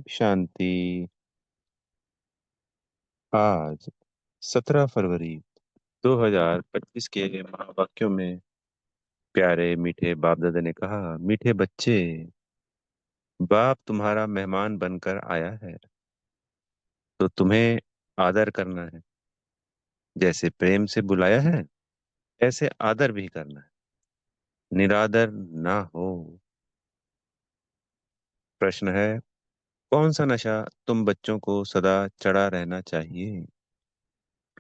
शांति। आज 17 फरवरी 2025 के महावाक्यों में प्यारे मीठे बाप दादा ने कहा, मीठे बच्चे, बाप तुम्हारा मेहमान बनकर आया है तो तुम्हें आदर करना है। जैसे प्रेम से बुलाया है ऐसे आदर भी करना है, निरादर ना हो। प्रश्न है, कौन सा नशा तुम बच्चों को सदा चढ़ा रहना चाहिए?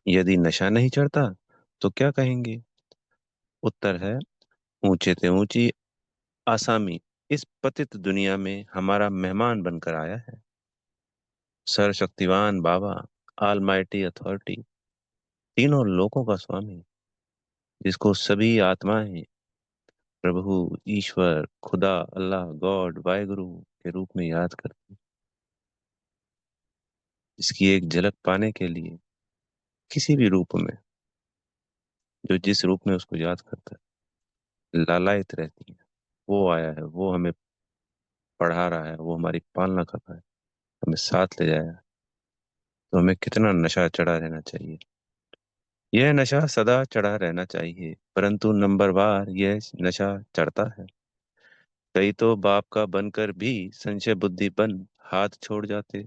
यदि नशा नहीं चढ़ता तो क्या कहेंगे? उत्तर है, ऊंचे से ऊंची आसामी इस पतित दुनिया में हमारा मेहमान बनकर आया है। सर्वशक्तिवान बाबा, ऑलमाइटी अथॉरिटी, तीनों लोकों का स्वामी, जिसको सभी आत्माएं प्रभु, ईश्वर, खुदा, अल्लाह, गॉड, वाहेगुरु के रूप में याद करती, जिसकी एक झलक पाने के लिए किसी भी रूप में, जो जिस रूप में उसको याद करता है, लालायित रहती है। वो आया है, वो हमें पढ़ा रहा है, वो हमारी पालना कर रहा है, हमें साथ ले जाया है। तो हमें कितना नशा चढ़ा रहना चाहिए। यह नशा सदा चढ़ा रहना चाहिए, परंतु नंबरवार यह नशा चढ़ता है। कई तो बाप का बनकर भी संशय बुद्धि बन हाथ छोड़ जाते,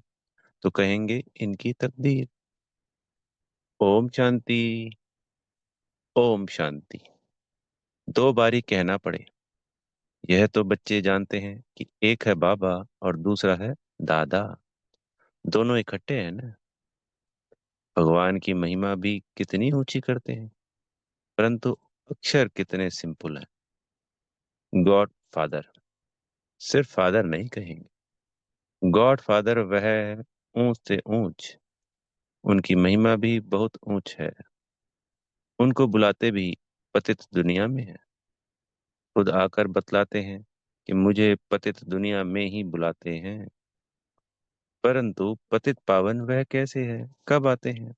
तो कहेंगे इनकी तकदीर। ओम शांति। ओम शांति। दो बारी कहना पड़े, यह तो बच्चे जानते हैं कि एक है बाबा और दूसरा है दादा। दोनों इकट्ठे हैं ना। भगवान की महिमा भी कितनी ऊंची करते हैं, परंतु अक्षर कितने सिंपल हैं। गॉड फादर, सिर्फ फादर नहीं कहेंगे। गॉड फादर वह है ऊंच से ऊंच, उनकी महिमा भी बहुत ऊंच है। उनको बुलाते भी पतित दुनिया में है। खुद आकर बतलाते हैं कि मुझे पतित दुनिया में ही बुलाते हैं। परंतु पतित पावन वह कैसे है, कब आते हैं,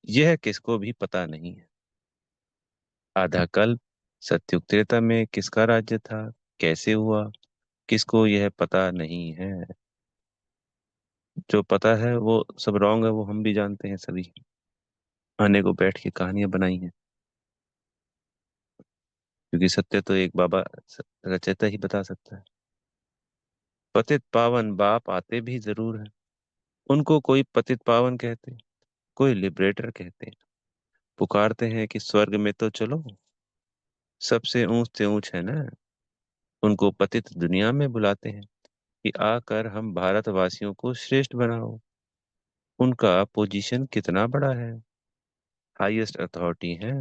यह किसको भी पता नहीं है। आधा कल्प सत्युग त्रेता में किसका राज्य था, कैसे हुआ, किसको यह पता नहीं है। जो पता है वो सब रॉन्ग है, वो हम भी जानते हैं सभी। आने को बैठ के कहानियां बनाई हैं, क्योंकि सत्य तो एक बाबा रचयिता ही बता सकता है। पतित पावन बाप आते भी जरूर है। उनको कोई पतित पावन कहते, कोई लिबरेटर कहते, पुकारते हैं कि स्वर्ग में तो चलो, सबसे ऊंच से ऊंच है ना। उनको पतित दुनिया में बुलाते हैं कि आकर हम भारतवासियों को श्रेष्ठ बनाओ। उनका पोजीशन कितना बड़ा है, हाईएस्ट अथॉरिटी है।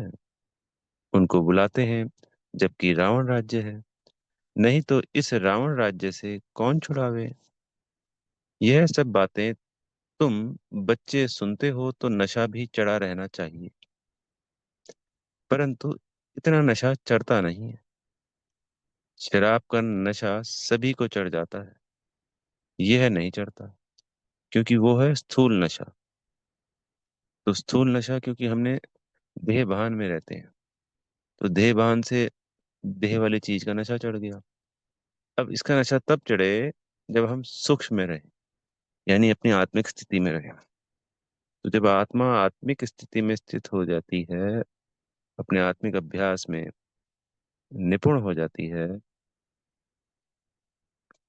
उनको बुलाते हैं जबकि रावण राज्य है, नहीं तो इस रावण राज्य से कौन छुड़ावे। यह सब बातें तुम बच्चे सुनते हो तो नशा भी चढ़ा रहना चाहिए, परंतु इतना नशा चढ़ता नहीं है। शराब का नशा सभी को चढ़ जाता है, यह नहीं चढ़ता, क्योंकि वो है स्थूल नशा। तो स्थूल नशा क्योंकि हमने देह भान में रहते हैं, तो देह भान से देह वाली चीज का नशा चढ़ गया। अब इसका नशा तब चढ़े जब हम सूक्ष्म में रहें, यानी अपनी आत्मिक स्थिति में रहें। तो जब आत्मा आत्मिक स्थिति में स्थित हो जाती है, अपने आत्मिक अभ्यास में निपुण हो जाती है,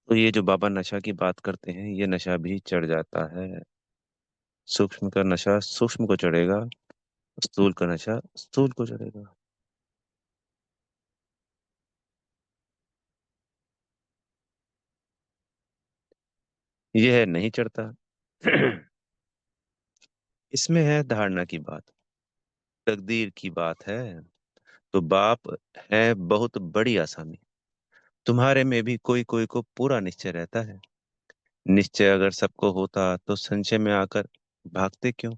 तो ये जो बाबा नशा की बात करते हैं, ये नशा भी चढ़ जाता है। सूक्ष्म का नशा सूक्ष्म को चढ़ेगा, स्थूल का नशा स्थूल को चढ़ेगा। यह नहीं चढ़ता। इसमें है धारणा की बात, तकदीर की बात है। तो बाप है बहुत बड़ी आसामी। तुम्हारे में भी कोई कोई को पूरा निश्चय रहता है। निश्चय अगर सबको होता तो संशय में आकर भागते क्यों।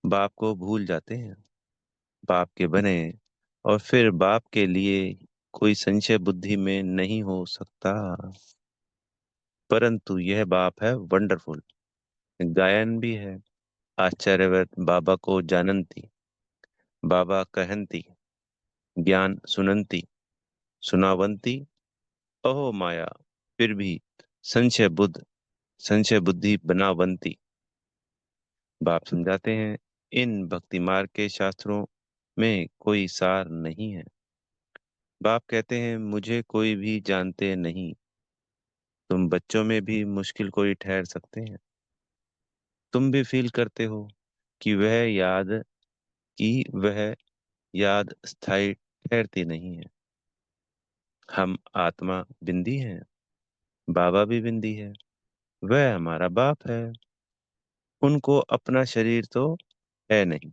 बाप को भूल जाते हैं, बाप के बने, और फिर बाप के लिए कोई संशय बुद्धि में नहीं हो सकता। परंतु यह बाप है वंडरफुल। गायन भी है, आश्चर्यवत बाबा को जानंती, बाबा कहंती, ज्ञान सुनंती, सुनावंती, अहो माया, फिर भी संशय बुद्ध, संशय बुद्धि बनावंती। बाप समझाते हैं, इन भक्ति मार्ग के शास्त्रों में कोई सार नहीं है। बाप कहते हैं, मुझे कोई भी जानते नहीं। तुम बच्चों में भी मुश्किल कोई ठहर सकते हैं। तुम भी फील करते हो कि वह याद स्थायी ठहरती नहीं है। हम आत्मा बिंदी हैं, बाबा भी बिंदी है। वह हमारा बाप है। उनको अपना शरीर तो है नहीं।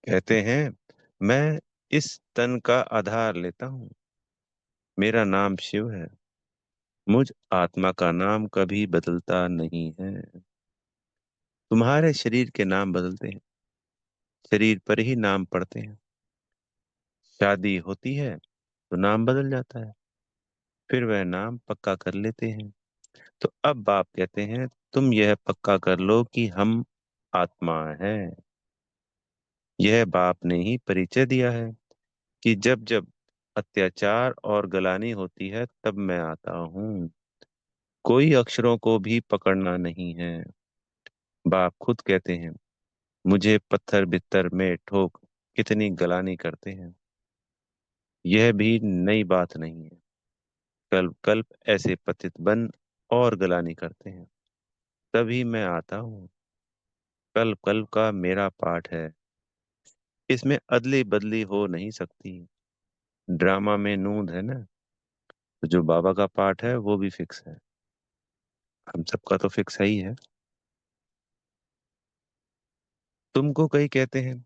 कहते हैं, मैं इस तन का आधार लेता हूँ। मेरा नाम शिव है। मुझ आत्मा का नाम कभी बदलता नहीं है। तुम्हारे शरीर के नाम बदलते हैं, शरीर पर ही नाम पड़ते हैं। शादी होती है तो नाम बदल जाता है, फिर वह नाम पक्का कर लेते हैं। तो अब बाप कहते हैं, तुम यह पक्का कर लो कि हम आत्मा है। यह बाप ने ही परिचय दिया है कि जब जब अत्याचार और गलानी होती है तब मैं आता हूँ। कोई अक्षरों को भी पकड़ना नहीं है। बाप खुद कहते हैं, मुझे पत्थर बित्तर में ठोक कितनी गलानी करते हैं। यह भी नई बात नहीं है। कल्प कल्प ऐसे पतित बन और गलानी करते हैं, तभी मैं आता हूँ। कल्प कल्प का मेरा पाठ है। इसमें अदली बदली हो नहीं सकती। ड्रामा में नूंद है ना, तो जो बाबा का पाठ है वो भी फिक्स है। हम सबका तो फिक्स है ही है। तुमको कई कहते हैं,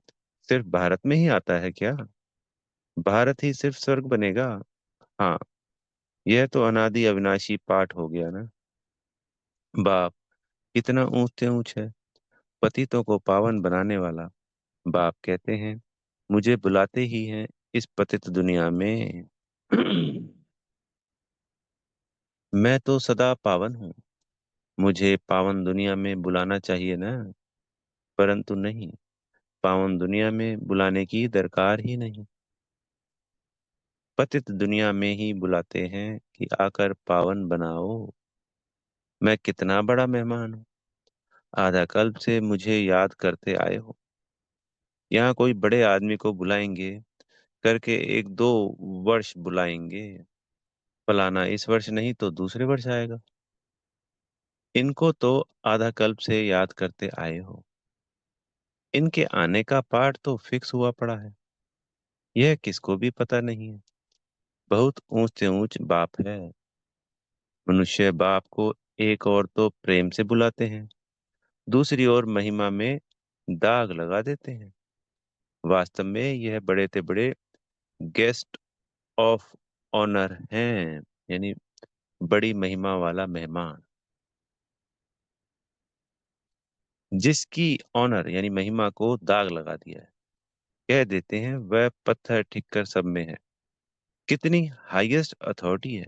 सिर्फ भारत में ही आता है क्या? भारत ही सिर्फ स्वर्ग बनेगा? हाँ, यह तो अनादि अविनाशी पाठ हो गया ना। बाप कितना ऊंच से ऊंच है, पतितों को पावन बनाने वाला। बाप कहते हैं, मुझे बुलाते ही हैं इस पतित दुनिया में। मैं तो सदा पावन हूँ। मुझे पावन दुनिया में बुलाना चाहिए ना, परंतु नहीं। पावन दुनिया में बुलाने की दरकार ही नहीं। पतित दुनिया में ही बुलाते हैं कि आकर पावन बनाओ। मैं कितना बड़ा मेहमान हूँ। आधा कल्प से मुझे याद करते आए हो। यहाँ कोई बड़े आदमी को बुलाएंगे करके एक दो वर्ष बुलाएंगे। फलाना इस वर्ष नहीं तो दूसरे वर्ष आएगा। इनको तो आधा कल्प से याद करते आए हो। इनके आने का पाठ तो फिक्स हुआ पड़ा है। यह किसको भी पता नहीं है। बहुत ऊंच से ऊंच बाप है। मनुष्य बाप को एक और तो प्रेम से बुलाते हैं, दूसरी ओर महिमा में दाग लगा देते हैं। वास्तव में यह बड़े से बड़े गेस्ट ऑफ ऑनर हैं, यानी बड़ी महिमा वाला मेहमान। जिसकी ऑनर यानी महिमा को दाग लगा दिया है, कह देते हैं वह पत्थर ठीक कर सब में है। कितनी हाईएस्ट अथॉरिटी है।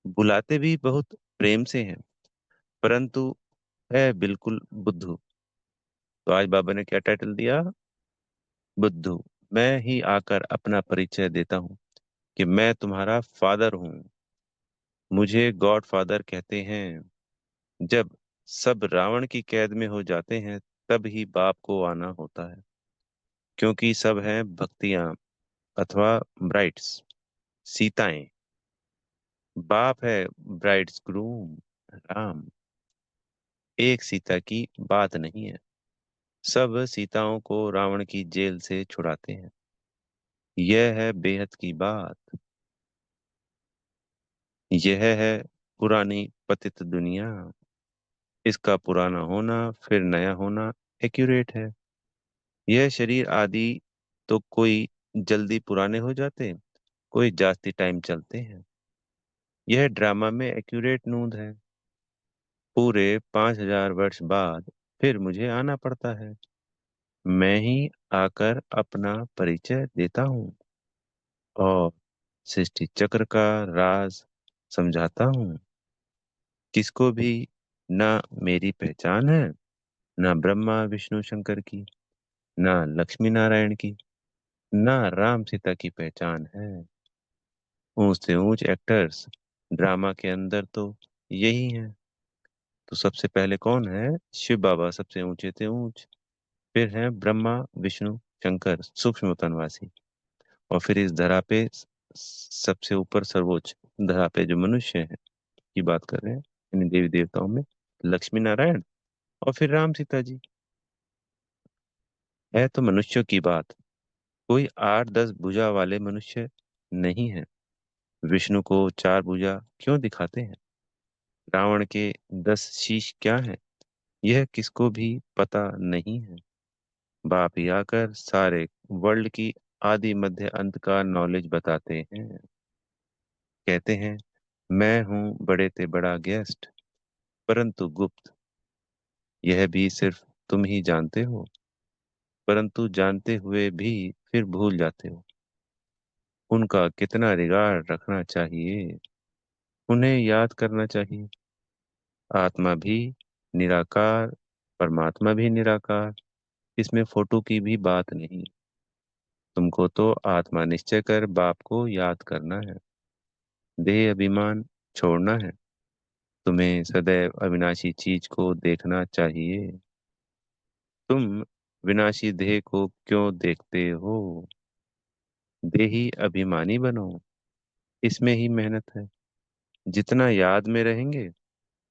बुलाते भी बहुत प्रेम से हैं, परंतु है बिल्कुल बुद्धू। तो आज बाबा ने क्या टाइटल दिया? बुद्धू। मैं ही आकर अपना परिचय देता हूँ कि मैं तुम्हारा फादर हूँ। मुझे गॉड फादर कहते हैं। जब सब रावण की कैद में हो जाते हैं तब ही बाप को आना होता है, क्योंकि सब हैं भक्तियां अथवा ब्राइड्स, सीताएं। बाप है ब्राइड्स ग्रूम, राम। एक सीता की बात नहीं है। सब सीताओं को रावण की जेल से छुड़ाते हैं। यह है बेहद की बात। यह है पुरानी पतित दुनिया। इसका पुराना होना फिर नया होना एक्यूरेट है। यह शरीर आदि तो कोई जल्दी पुराने हो जाते, कोई जास्ती टाइम चलते हैं। यह ड्रामा में एक्यूरेट नूंद है। पूरे 5,000 वर्ष बाद फिर मुझे आना पड़ता है। मैं ही आकर अपना परिचय देता हूँ और सृष्टि चक्र का राज समझाता हूँ। किसको भी ना मेरी पहचान है, ना ब्रह्मा विष्णु शंकर की, ना लक्ष्मी नारायण की, ना राम सीता की पहचान है। ऊंच से ऊंच एक्टर्स ड्रामा के अंदर तो यही है। तो सबसे पहले कौन है? शिव बाबा सबसे ऊंचे थे ऊंच। फिर है ब्रह्मा विष्णु शंकर सूक्ष्म तनवासी। और फिर इस धरा पे सबसे ऊपर सर्वोच्च धरा पे जो मनुष्य है की बात कर रहे हैं, इन देवी देवताओं में लक्ष्मी नारायण और फिर राम सीता जी। है तो मनुष्यों की बात, कोई 8-10 भुजा वाले मनुष्य नहीं है। विष्णु को 4 भुजा क्यों दिखाते हैं? रावण के 10 शीश क्या है, यह किसको भी पता नहीं है। बाप ही आकर सारे वर्ल्ड की आदि मध्य अंत का नॉलेज बताते हैं। कहते हैं मैं हूँ बड़े ते बड़ा गेस्ट, परंतु गुप्त यह भी सिर्फ तुम ही जानते हो। परंतु जानते हुए भी फिर भूल जाते हो। उनका कितना रिगार्ड रखना चाहिए, उन्हें याद करना चाहिए। आत्मा भी निराकार, परमात्मा भी निराकार, इसमें फोटो की भी बात नहीं। तुमको तो आत्मा निश्चय कर बाप को याद करना है। देह अभिमान छोड़ना है। तुम्हें सदैव अविनाशी चीज को देखना चाहिए। तुम विनाशी देह को क्यों देखते हो? देही अभिमानी बनो, इसमें ही मेहनत है। जितना याद में रहेंगे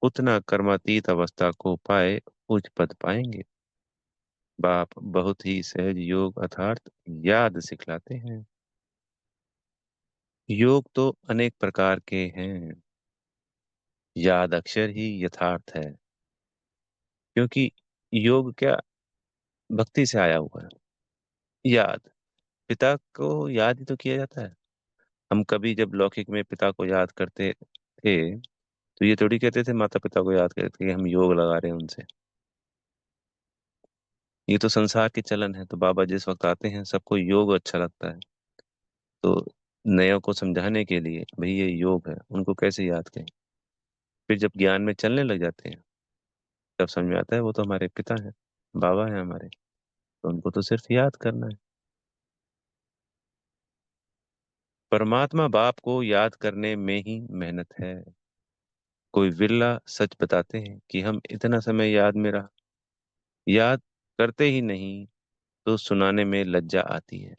उतना कर्मातीत अवस्था को पाए उच्च पद पाएंगे। बाप बहुत ही सहज योग अर्थात याद सिखलाते हैं। योग तो अनेक प्रकार के हैं, याद अक्षर ही यथार्थ है। क्योंकि योग क्या, भक्ति से आया हुआ है। याद, पिता को याद ही तो किया जाता है। हम कभी जब लौकिक में पिता को याद करते थे तो ये थोड़ी कहते थे माता पिता को याद करते कि हम योग लगा रहे हैं उनसे। ये तो संसार के चलन है। तो बाबा जिस वक्त आते हैं सबको योग अच्छा लगता है। तो नयों को समझाने के लिए भाई ये योग है, उनको कैसे याद करें। फिर जब ज्ञान में चलने लग जाते हैं तब समझ में आता है वो तो हमारे पिता हैं, बाबा हैं हमारे। तो उनको तो सिर्फ याद करना है। परमात्मा बाप को याद करने में ही मेहनत है। कोई विरला सच बताते हैं कि हम इतना समय याद में रहा। याद करते ही नहीं तो सुनाने में लज्जा आती है।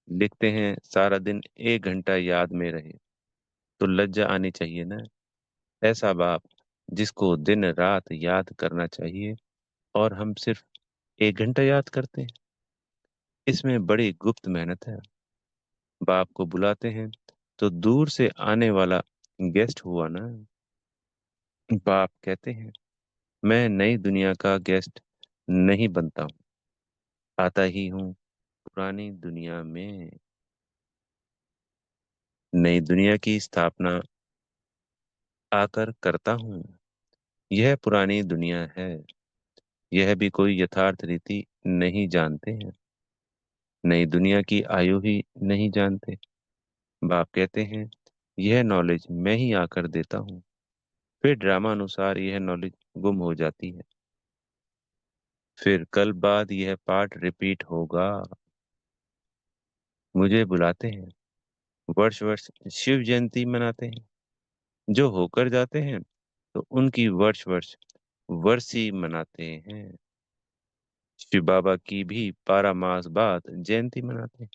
लिखते हैं सारा दिन 1 घंटा याद में रहे, तो लज्जा आनी चाहिए ना। ऐसा बाप जिसको दिन रात याद करना चाहिए और हम सिर्फ 1 घंटा याद करते हैं, इसमें बड़ी गुप्त मेहनत है। बाप को बुलाते हैं तो दूर से आने वाला गेस्ट हुआ ना। बाप कहते हैं मैं नई दुनिया का गेस्ट नहीं बनता हूँ, आता ही हूँ पुरानी दुनिया में। नई दुनिया की स्थापना आकर करता हूँ। यह पुरानी दुनिया है, यह भी कोई यथार्थ रीति नहीं जानते हैं। नई दुनिया की आयु ही नहीं जानते। बाप कहते हैं यह नॉलेज मैं ही आकर देता हूँ। फिर ड्रामा अनुसार यह नॉलेज गुम हो जाती है। फिर कल बाद यह पाठ रिपीट होगा। मुझे बुलाते हैं, वर्ष वर्ष शिव जयंती मनाते हैं। जो होकर जाते हैं तो उनकी वर्ष वर्ष वर्षी मनाते हैं। शिव बाबा की भी 12 मास बाद जयंती मनाते हैं।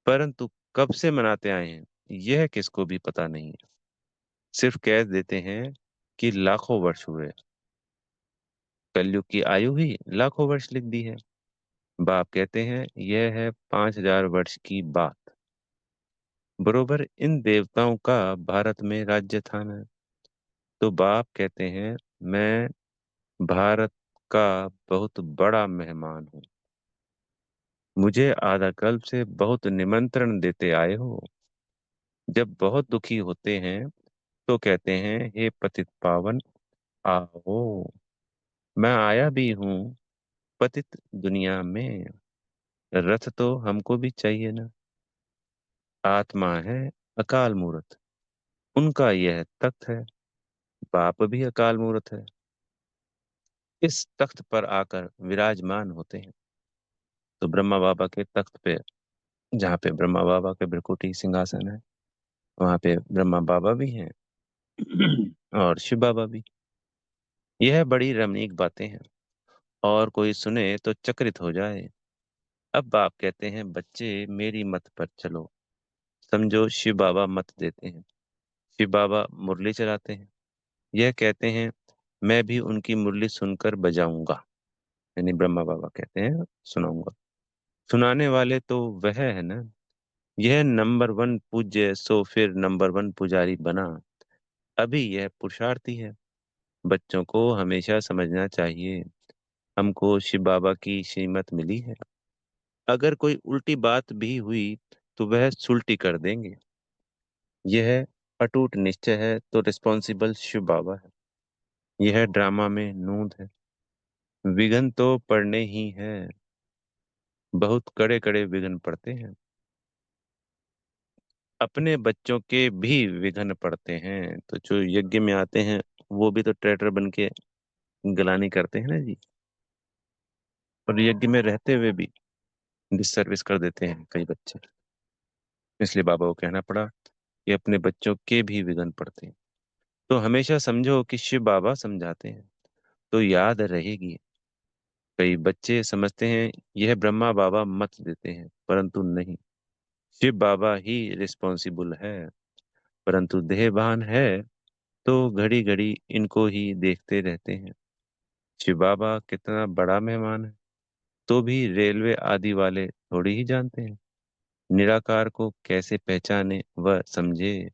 परंतु कब से मनाते आए हैं यह किसको भी पता नहीं है। सिर्फ कह देते हैं कि लाखों वर्ष हुए। कलयुग की आयु ही लाखों वर्ष लिख दी है। बाप कहते हैं यह है 5,000 वर्ष की बात। बरोबर इन देवताओं का भारत में राज्य था न। तो बाप कहते हैं मैं भारत का बहुत बड़ा मेहमान हूँ। मुझे आधा कल्प से बहुत निमंत्रण देते आए हो। जब बहुत दुखी होते हैं तो कहते हैं हे पतित पावन आओ। मैं आया भी हूँ पतित दुनिया में। रथ तो हमको भी चाहिए ना। आत्मा है अकाल मूर्त, उनका यह तख्त है। बाप भी अकाल मूर्त है, इस तख्त पर आकर विराजमान होते हैं। तो ब्रह्मा बाबा के तख्त पे, जहाँ पे ब्रह्मा बाबा के भ्रिकुटी सिंहासन है, वहां पे ब्रह्मा बाबा भी हैं और शिव बाबा भी। यह बड़ी रमणीक बातें हैं, और कोई सुने तो चकित हो जाए। अब बाप कहते हैं, बच्चे मेरी मत पर चलो। समझो शिव बाबा मत देते हैं। शिव बाबा मुरली चलाते हैं। यह कहते हैं, मैं भी उनकी मुरली सुनकर बजाऊंगा। यानी ब्रह्मा बाबा कहते हैं, सुनाऊंगा। सुनाने वाले तो वह है ना। यह नंबर वन पूज्य, सो फिर नंबर वन पुजारी बना। अभी यह पुरुषार्थी है। बच्चों को हमेशा समझना चाहिए, हमको शिव बाबा की श्रीमत मिली है। अगर कोई उल्टी बात भी हुई तो वह सुलटी कर देंगे। यह अटूट निश्चय है तो रिस्पॉन्सिबल शिव बाबा है। यह ड्रामा में नूंद है। विघन तो पड़ने ही है, बहुत कड़े कड़े विघन पड़ते हैं। अपने बच्चों के भी विघन पड़ते हैं, तो जो यज्ञ में आते हैं वो भी तो ट्रैटर बन के गलानी करते हैं ना जी। और यज्ञ में रहते हुए भी डिस सर्विस कर देते हैं कई बच्चे। इसलिए बाबा को कहना पड़ा कि अपने बच्चों के भी विघन पड़ते हैं। तो हमेशा समझो कि शिव बाबा समझाते हैं तो याद रहेगी। कई बच्चे समझते हैं यह ब्रह्मा बाबा मत देते हैं, परंतु नहीं। शिव बाबा ही रिस्पॉन्सिबल है, परंतु देहभान है तो घड़ी घड़ी इनको ही देखते रहते हैं। शिव बाबा कितना बड़ा मेहमान है, तो भी रेलवे आदि वाले थोड़ी ही जानते हैं। निराकार को कैसे पहचाने वह समझे,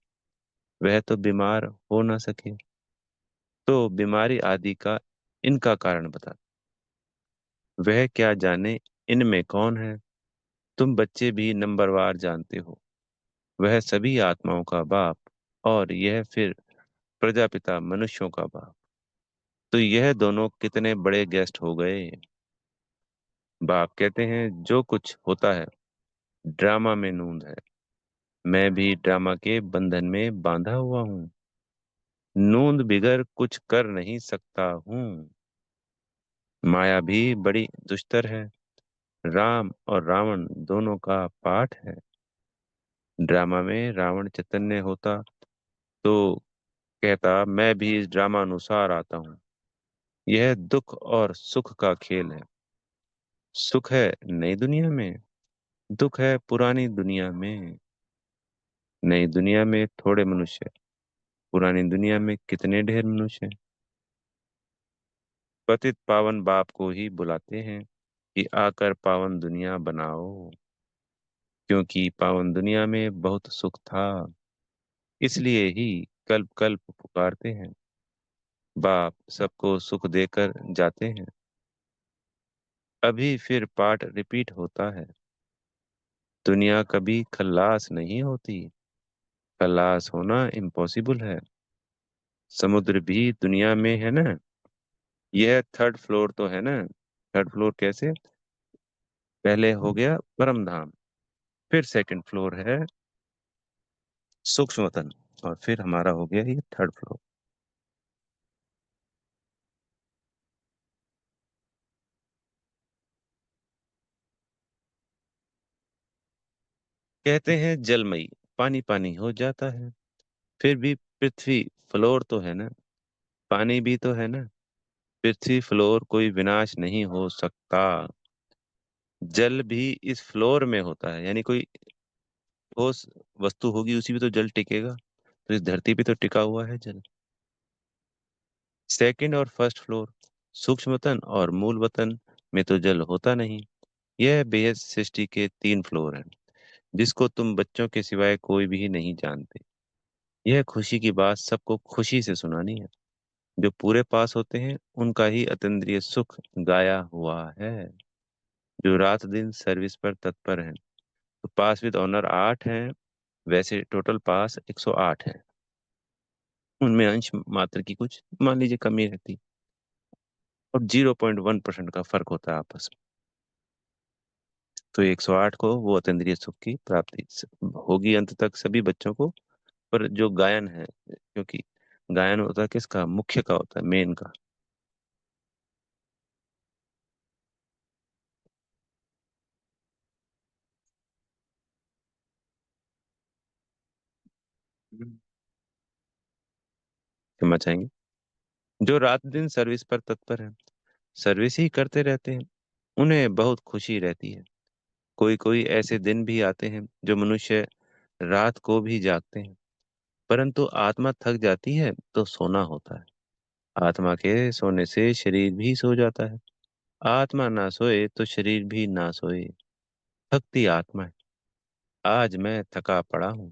वह तो बीमार हो ना सके। तो बीमारी आदि का इनका कारण बता, वह क्या जाने इनमें कौन है। तुम बच्चे भी नंबरवार जानते हो, वह सभी आत्माओं का बाप, और यह फिर प्रजापिता मनुष्यों का बाप। तो यह दोनों कितने बड़े गेस्ट हो गए। बाप कहते हैं, जो कुछ होता है ड्रामा में नूंद है। मैं भी ड्रामा के बंधन में बांधा हुआ हूँ, नूंद बिगर कुछ कर नहीं सकता हूँ। माया भी बड़ी दुष्टर है, राम और रावण दोनों का पाठ है। ड्रामा में रावण चैतन्य होता तो कहता, मैं भी इस ड्रामा अनुसार आता हूँ। यह दुख और सुख का खेल है। सुख है नई दुनिया में, दुख है पुरानी दुनिया में। नई दुनिया में थोड़े मनुष्य, पुरानी दुनिया में कितने ढेर मनुष्य। पतित पावन बाप को ही बुलाते हैं कि आकर पावन दुनिया बनाओ। क्योंकि पावन दुनिया में बहुत सुख था, इसलिए ही कल्प कल्प पुकारते हैं। बाप सबको सुख देकर जाते हैं। अभी फिर पाठ रिपीट होता है। दुनिया कभी खल्लास नहीं होती, खल्लास होना इम्पॉसिबल है। समुद्र भी दुनिया में है ना। यह थर्ड फ्लोर तो है ना। थर्ड फ्लोर कैसे? पहले हो गया परम धाम, फिर सेकंड फ्लोर है सूक्ष्म वतन, और फिर हमारा हो गया ये थर्ड फ्लोर। कहते हैं जलमई पानी पानी हो जाता है, फिर भी पृथ्वी फ्लोर तो है ना। पानी भी तो है ना। पृथ्वी फ्लोर कोई विनाश नहीं हो सकता। जल भी इस फ्लोर में होता है, यानी कोई ठोस वस्तु होगी उसी पे तो जल टिकेगा। तो इस धरती पे तो टिका हुआ है जल। सेकंड और फर्स्ट फ्लोर, सूक्ष्म वतन और मूल वतन में तो जल होता नहीं। यह बेहद सृष्टि के तीन फ्लोर हैं, जिसको तुम बच्चों के सिवाय कोई भी नहीं जानते। यह खुशी की बात सबको खुशी से सुनानी है। जो पूरे पास होते हैं उनका ही अतीन्द्रिय सुख गाया हुआ है। जो रात दिन सर्विस पर तत्पर हैं, तो पास विद ऑनर 8 हैं। वैसे टोटल पास 108 हैं। उनमें अंश मात्र की कुछ मान लीजिए कमी रहती, और 0.1% का फर्क होता है आपस में। तो 108 को वो अतीन्द्रिय सुख की प्राप्ति होगी अंत तक सभी बच्चों को। पर जो गायन है, क्योंकि गायन होता है किसका? मुख्य का होता है, मेन का। क्षमा चाहेंगे। जो रात दिन सर्विस पर तत्पर है, सर्विस ही करते रहते हैं, उन्हें बहुत खुशी रहती है। कोई कोई ऐसे दिन भी आते हैं जो मनुष्य रात को भी जागते हैं, परंतु आत्मा थक जाती है तो सोना होता है। आत्मा के सोने से शरीर भी सो जाता है। आत्मा ना सोए तो शरीर भी ना सोए। थकती आत्मा है। आज मैं थका पड़ा हूँ।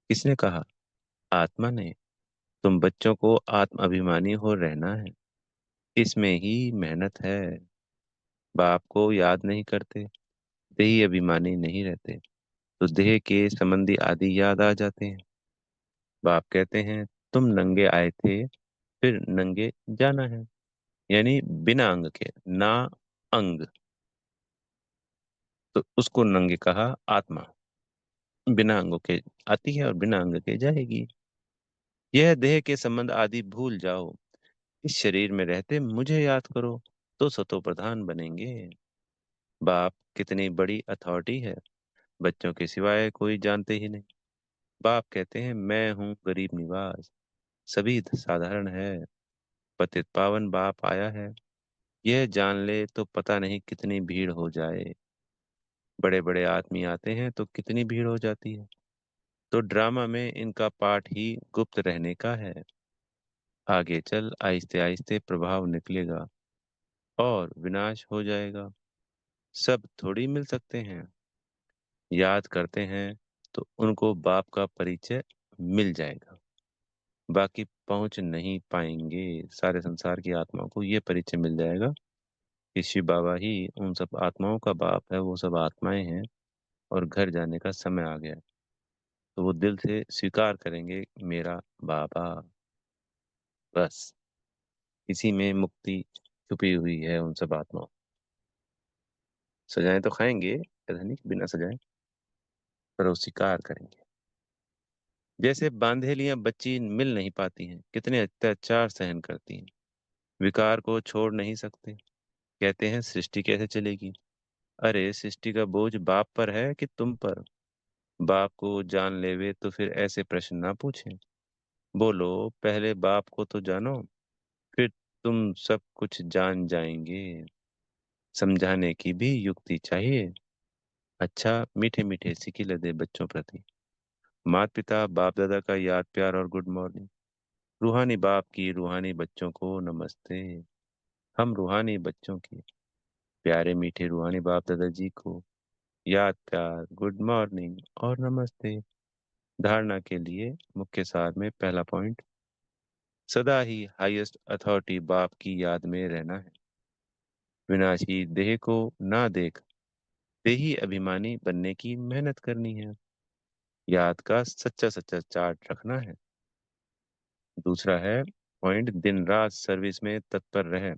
किसने कहा? आत्मा ने। तुम बच्चों को आत्म अभिमानी हो रहना है, इसमें ही मेहनत है। बाप को याद नहीं करते, देही अभिमानी नहीं रहते, तो देह के संबंधी आदि याद आ जाते हैं। बाप कहते हैं तुम नंगे आए थे, फिर नंगे जाना है। यानी बिना अंग के, ना अंग, तो उसको नंगे कहा आत्मा। बिना अंगों के आती है और बिना अंग के जाएगी। यह देह के संबंध आदि भूल जाओ। इस शरीर में रहते मुझे याद करो, तो सतो प्रधान बनेंगे। बाप कितनी बड़ी अथॉरिटी है, बच्चों के सिवाय कोई जानते ही नहीं। बाप कहते हैं मैं हूँ गरीब निवास, सभी साधारण है। पतित पावन बाप आया है, यह जान ले तो पता नहीं कितनी भीड़ हो जाए। बड़े बड़े आदमी आते हैं तो कितनी भीड़ हो जाती है। तो ड्रामा में इनका पार्ट ही गुप्त रहने का है। आगे चल आहिस्ते आहिस्ते प्रभाव निकलेगा और विनाश हो जाएगा। सब थोड़ी मिल सकते हैं। याद करते हैं तो उनको बाप का परिचय मिल जाएगा, बाकी पहुंच नहीं पाएंगे। सारे संसार की आत्माओं को ये परिचय मिल जाएगा कि शिव बाबा ही उन सब आत्माओं का बाप है, वो सब आत्माएं हैं और घर जाने का समय आ गया है। तो वो दिल से स्वीकार करेंगे मेरा बाबा। बस इसी में मुक्ति छुपी हुई है उन सब आत्माओं। सजाएं तो खाएंगे, ऐसा नहीं कि बिना सजाए, पर वो स्वीकार करेंगे। जैसे बांधेलियां बच्ची मिल नहीं पाती हैं, कितने अत्याचार सहन करती हैं, विकार को छोड़ नहीं सकते। कहते हैं सृष्टि कैसे चलेगी? अरे सृष्टि का बोझ बाप पर है कि तुम पर? बाप को जान लेवे तो फिर ऐसे प्रश्न ना पूछें। बोलो पहले बाप को तो जानो, फिर तुम सब कुछ जान जाएंगे। समझाने की भी युक्ति चाहिए। अच्छा मीठे मीठे सिकिल दे बच्चों प्रति। माता पिता बाप दादा का याद प्यार और गुड मॉर्निंग। रूहानी बाप की रूहानी बच्चों को नमस्ते। हम रूहानी बच्चों की प्यारे मीठे रूहानी बाप दादाजी को याद प्यार गुड मॉर्निंग और नमस्ते। धारणा के लिए मुख्य सार में पहला पॉइंट, सदा ही हाईएस्ट अथॉरिटी बाप की याद में रहना है। विनाशी देह को ना देख देही अभिमानी बनने की मेहनत करनी है। याद का सच्चा सच्चा चार्ट रखना है। दूसरा है पॉइंट, दिन रात सर्विस में तत्पर रहे,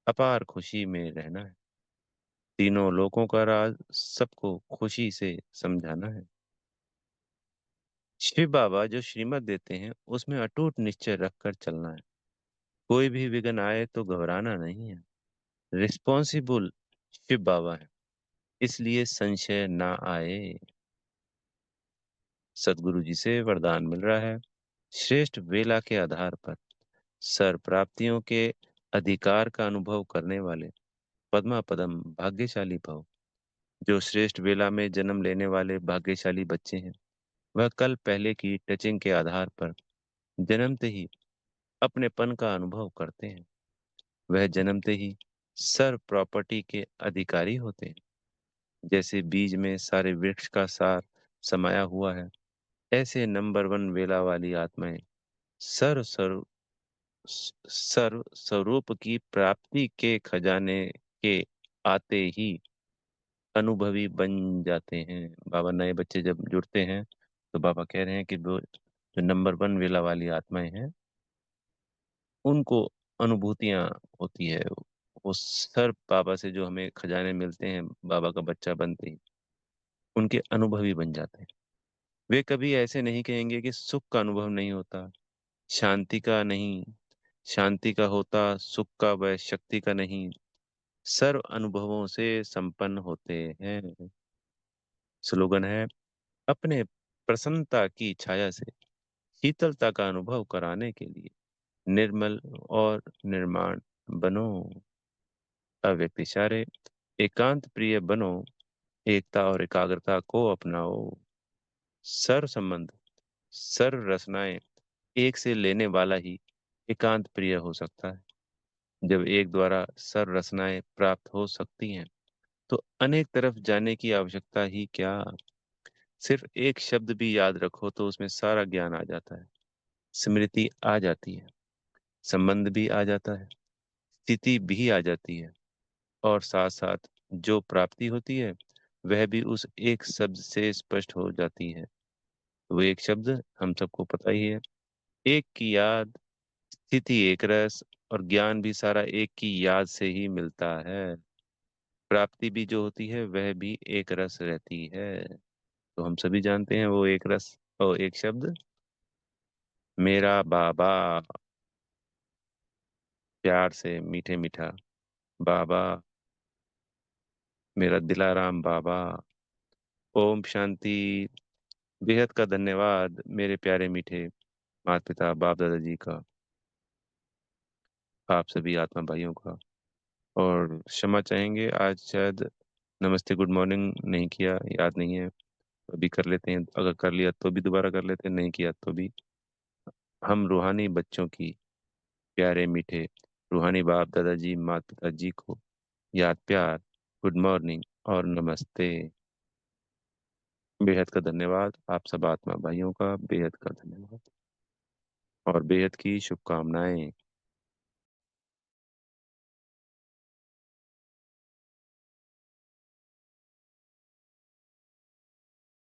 अपार खुशी में रहना है। तीनों लोगों का राज सबको खुशी से समझाना है। शिव बाबा जो श्रीमत देते हैं उसमें अटूट निश्चय रखकर चलना है। कोई भी विघ्न आए तो घबराना नहीं है। रिस्पॉन्सिबल शिव बाबा है, इसलिए संशय ना आए। सदगुरु जी से वरदान मिल रहा है, श्रेष्ठ वेला के आधार पर सर प्राप्तियों के अधिकार का अनुभव करने वाले पद्मा पदम भाग्यशाली भव। जो श्रेष्ठ वेला में जन्म लेने वाले भाग्यशाली बच्चे हैं, वह कल पहले की टचिंग के आधार पर जन्मते ही अपनेपन का अनुभव करते हैं। वह जन्मते ही सर प्रॉपर्टी के अधिकारी होते हैं। जैसे बीज में सारे वृक्ष का सार समाया हुआ है, ऐसे नंबर वन वेला वाली आत्माएं सर्व सर्व सर्व स्वरूप की प्राप्ति के खजाने के आते ही अनुभवी बन जाते हैं। बाबा नए बच्चे जब जुड़ते हैं तो बाबा कह रहे हैं कि वो जो नंबर वन वेला वाली आत्माएं हैं, उनको अनुभूतियां होती है। वो सर बाबा से जो हमें खजाने मिलते हैं बाबा का बच्चा बनते ही, उनके अनुभवी बन जाते हैं। वे कभी ऐसे नहीं कहेंगे कि सुख का अनुभव नहीं होता, शांति का नहीं, शांति का होता, सुख का व शक्ति का नहीं, सर्व अनुभवों से संपन्न होते हैं। स्लोगन है, अपने प्रसन्नता की छाया से शीतलता का अनुभव कराने के लिए निर्मल और निर्माण बनो। अव्यक्त इशारे, एकांत प्रिय बनो, एकता और एकाग्रता को अपनाओ। सर्व संबंध, सर्व रचनाएं एक से लेने वाला ही एकांत प्रिय हो सकता है। जब एक द्वारा सर्व रचनाएं प्राप्त हो सकती हैं, तो अनेक तरफ जाने की आवश्यकता ही क्या। सिर्फ एक शब्द भी याद रखो तो उसमें सारा ज्ञान आ जाता है, स्मृति आ जाती है, संबंध भी आ जाता है, स्थिति भी आ जाती है, और साथ साथ जो प्राप्ति होती है वह भी उस एक शब्द से स्पष्ट हो जाती है। वो एक शब्द हम सबको पता ही है, एक की याद, स्थिति एक रस, और ज्ञान भी सारा एक की याद से ही मिलता है। प्राप्ति भी जो होती है वह भी एक रस रहती है। तो हम सभी जानते हैं वो एक रस और एक शब्द, मेरा बाबा। प्यार से मीठे मीठा बाबा, मेरा दिलाराम बाबा। ओम शांति। बेहद का धन्यवाद मेरे प्यारे मीठे माता पिता बाप दादाजी का, आप सभी आत्मा भाइयों का। और क्षमा चाहेंगे, आज शायद नमस्ते गुड मॉर्निंग नहीं किया, याद नहीं है। अभी कर लेते हैं, अगर कर लिया तो भी दोबारा कर लेते हैं, नहीं किया तो भी। हम रूहानी बच्चों की प्यारे मीठे रूहानी बाप दादाजी माता पिता जी को याद प्यार, गुड मॉर्निंग और नमस्ते। बेहद का धन्यवाद आप सब आत्मा भाइयों का, बेहद का धन्यवाद और बेहद की शुभकामनाएं।